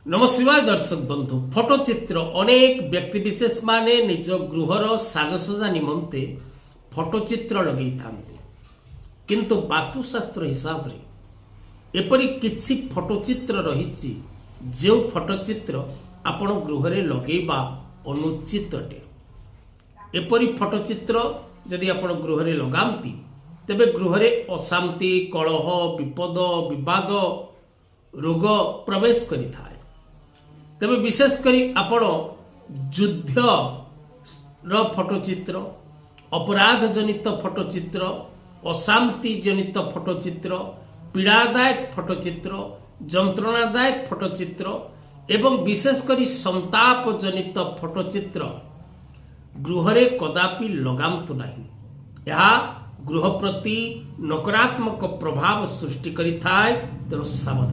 नमस्कार दर्शक बंधु फोटोचित्र अनेक व्यक्तिविशेष माने निज गृहर साजसजा निमंते फोटोचित्र लगे था किंतु वास्तुशास्त्र हिसाब रे एपरी किछि फोटोचित्र रही जो फोटोचित्र आपण गृह लगेबा अनुचित अटे। एपरी फोटोचित्र जदि आपण गृह लगाती तेबे गृह अशांति कलह विपद विवाद रोग प्रवेश करि थाए। तेबे विशेषकर आपण युद्ध फोटोचित्र अपराध जनित फोटोचित्र अशांति जनित फोटोचित्र पीड़ादायक फोटोचित्र जंत्रणादायक फोटोचित्र एवं विशेषकर संताप जनित फोटोचित्र गृह कदापि लगांतु नहीं। यह गृह प्रति नकारात्मक प्रभाव सृष्टि करिथाए। तेणु सावधान।